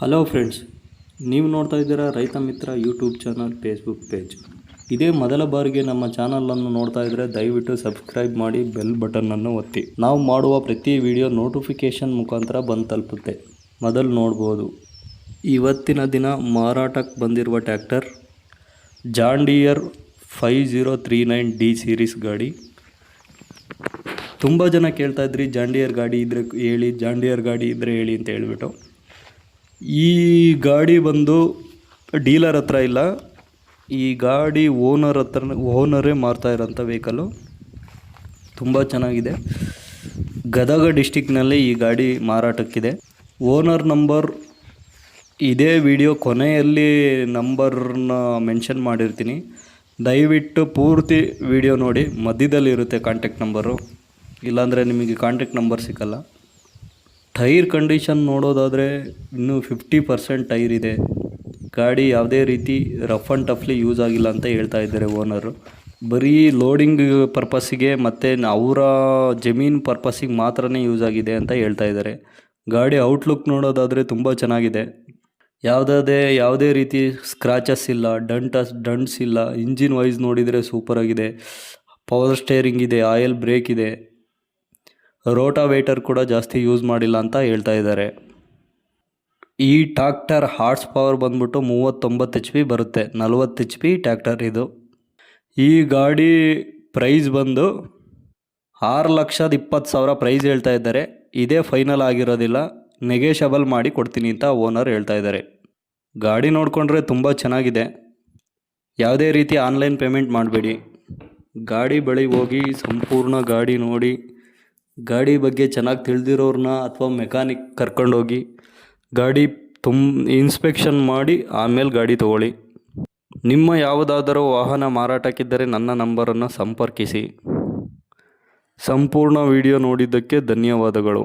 Hello friends, ನೀವು ನೋಡ್ತಾ ಇದ್ದೀರಾ ರೈತ ಮಿತ್ರ ಯೂಟ್ಯೂಬ್ ಚಾನಲ್ ಫೇಸ್ಬುಕ್ ಪೇಜ್. ಇದೇ ಮೊದಲ ಬಾರಿಗೆ ನಮ್ಮ ಚಾನಲನ್ನು ನೋಡ್ತಾ ಇದ್ದರೆ ದಯವಿಟ್ಟು ಸಬ್ಸ್ಕ್ರೈಬ್ ಮಾಡಿ, ಬೆಲ್ ಬಟನ್ನನ್ನು ಒತ್ತಿ. ನಾವು ಮಾಡುವ ಪ್ರತಿ ವಿಡಿಯೋ ನೋಟಿಫಿಕೇಷನ್ ಮುಖಾಂತರ ಬಂದು ತಲುಪುತ್ತೆ. ಮೊದಲು ನೋಡ್ಬೋದು. ಇವತ್ತಿನ ದಿನ ಮಾರಾಟಕ್ಕೆ ಬಂದಿರುವ tractor John Deere 5039D series ಗಾಡಿ. ತುಂಬ ಜನ ಕೇಳ್ತಾ ಇದ್ರಿ ಜಾನ್ ಡಿಯರ್ ಗಾಡಿ ಇದ್ದರೆ ಹೇಳಿ, ಜಾನ್ ಡಿಯರ್ ಗಾಡಿ ಇದ್ದರೆ ಹೇಳಿ ಅಂತ ಹೇಳ್ಬಿಟ್ಟು. ಈ ಗಾಡಿ ಬಂದು ಡೀಲರ್ ಹತ್ರ ಇಲ್ಲ, ಈ ಗಾಡಿ ಓನರೇ ಮಾರ್ತಾ ಇರೋಂಥ ವೆಹಿಕಲ್ಲು. ತುಂಬ ಚೆನ್ನಾಗಿದೆ. ಗದಗ ಡಿಸ್ಟಿಕ್ನಲ್ಲಿ ಈ ಗಾಡಿ ಮಾರಾಟಕ್ಕಿದೆ. ಓನರ್ ನಂಬರ್ ಇದೇ ವಿಡಿಯೋ ಕೊನೆಯಲ್ಲಿ ನಂಬರ್ನ ಮೆನ್ಷನ್ ಮಾಡಿರ್ತೀನಿ. ದಯವಿಟ್ಟು ಪೂರ್ತಿ ವಿಡಿಯೋ ನೋಡಿ, ಮಧ್ಯದಲ್ಲಿರುತ್ತೆ ಕಾಂಟ್ಯಾಕ್ಟ್ ನಂಬರು, ಇಲ್ಲಾಂದರೆ ನಿಮಗೆ ಕಾಂಟ್ಯಾಕ್ಟ್ ನಂಬರ್ ಸಿಕ್ಕಲ್ಲ. ಟೈರ್ ಕಂಡೀಷನ್ ನೋಡೋದಾದರೆ ಇನ್ನೂ 50% ಟೈರ್ ಇದೆ. ಗಾಡಿ ಯಾವುದೇ ರೀತಿ ರಫ್ ಆ್ಯಂಡ್ ಟಫ್ಲಿ ಯೂಸ್ ಆಗಿಲ್ಲ ಅಂತ ಹೇಳ್ತಾ ಇದ್ದಾರೆ ಓನರು. ಬರೀ ಲೋಡಿಂಗ್ ಪರ್ಪಸ್ಸಿಗೆ ಮತ್ತು ಅವರ ಜಮೀನು ಪರ್ಪಸ್ಸಿಗೆ ಮಾತ್ರನೇ ಯೂಸ್ ಆಗಿದೆ ಅಂತ ಹೇಳ್ತಾ ಇದ್ದಾರೆ. ಗಾಡಿ ಔಟ್ಲುಕ್ ನೋಡೋದಾದರೆ ತುಂಬ ಚೆನ್ನಾಗಿದೆ. ಯಾವುದೇ ರೀತಿ ಸ್ಕ್ರಾಚಸ್ ಇಲ್ಲ, ಡಂಟ್ಸ್ ಇಲ್ಲ. ಇಂಜಿನ್ ವೈಸ್ ನೋಡಿದರೆ ಸೂಪರಾಗಿದೆ. ಪವರ್ ಸ್ಟೇರಿಂಗ್ ಇದೆ, ಆಯಿಲ್ ಬ್ರೇಕ್ ಇದೆ. ರೋಟಾವೇಟರ್ ಕೂಡ ಜಾಸ್ತಿ ಯೂಸ್ ಮಾಡಿಲ್ಲ ಅಂತ ಹೇಳ್ತಾ ಇದ್ದಾರೆ. ಈ ಟ್ರ್ಯಾಕ್ಟರ್ ಹಾರ್ಸ್ ಪವರ್ ಬಂದ್ಬಿಟ್ಟು 39 HP ಬರುತ್ತೆ. 40 HP ಟ್ರ್ಯಾಕ್ಟರ್ ಇದು. ಈ ಗಾಡಿ ಪ್ರೈಸ್ ಬಂದು 6,20,000 ಪ್ರೈಸ್ ಹೇಳ್ತಾ ಇದ್ದಾರೆ. ಇದೇ ಫೈನಲ್ ಆಗಿರೋದಿಲ್ಲ, ನೆಗೆಷಬಲ್ ಮಾಡಿ ಕೊಡ್ತೀನಿ ಅಂತ ಓನರ್ ಹೇಳ್ತಾ ಇದ್ದಾರೆ. ಗಾಡಿ ನೋಡಿಕೊಂಡ್ರೆ ತುಂಬ ಚೆನ್ನಾಗಿದೆ. ಯಾವುದೇ ರೀತಿ ಆನ್ಲೈನ್ ಪೇಮೆಂಟ್ ಮಾಡಬೇಡಿ. ಗಾಡಿ ಬಳಿ ಹೋಗಿ ಸಂಪೂರ್ಣ ಗಾಡಿ ನೋಡಿ, ಗಾಡಿ ಬಗ್ಗೆ ಚೆನ್ನಾಗಿ ತಿಳಿದಿರೋರನ್ನ ಅಥವಾ ಮೆಕ್ಯಾನಿಕ್ ಕರ್ಕೊಂಡೋಗಿ ಗಾಡಿ ಇನ್ಸ್ಪೆಕ್ಷನ್ ಮಾಡಿ ಆಮೇಲೆ ಗಾಡಿ ತೊಗೊಳ್ಳಿ. ನಿಮ್ಮ ಯಾವುದಾದರೂ ವಾಹನ ಮಾರಾಟಕ್ಕಿದ್ದರೆ ನನ್ನ ನಂಬರನ್ನು ಸಂಪರ್ಕಿಸಿ. ಸಂಪೂರ್ಣ ವಿಡಿಯೋ ನೋಡಿದ್ದಕ್ಕೆ ಧನ್ಯವಾದಗಳು.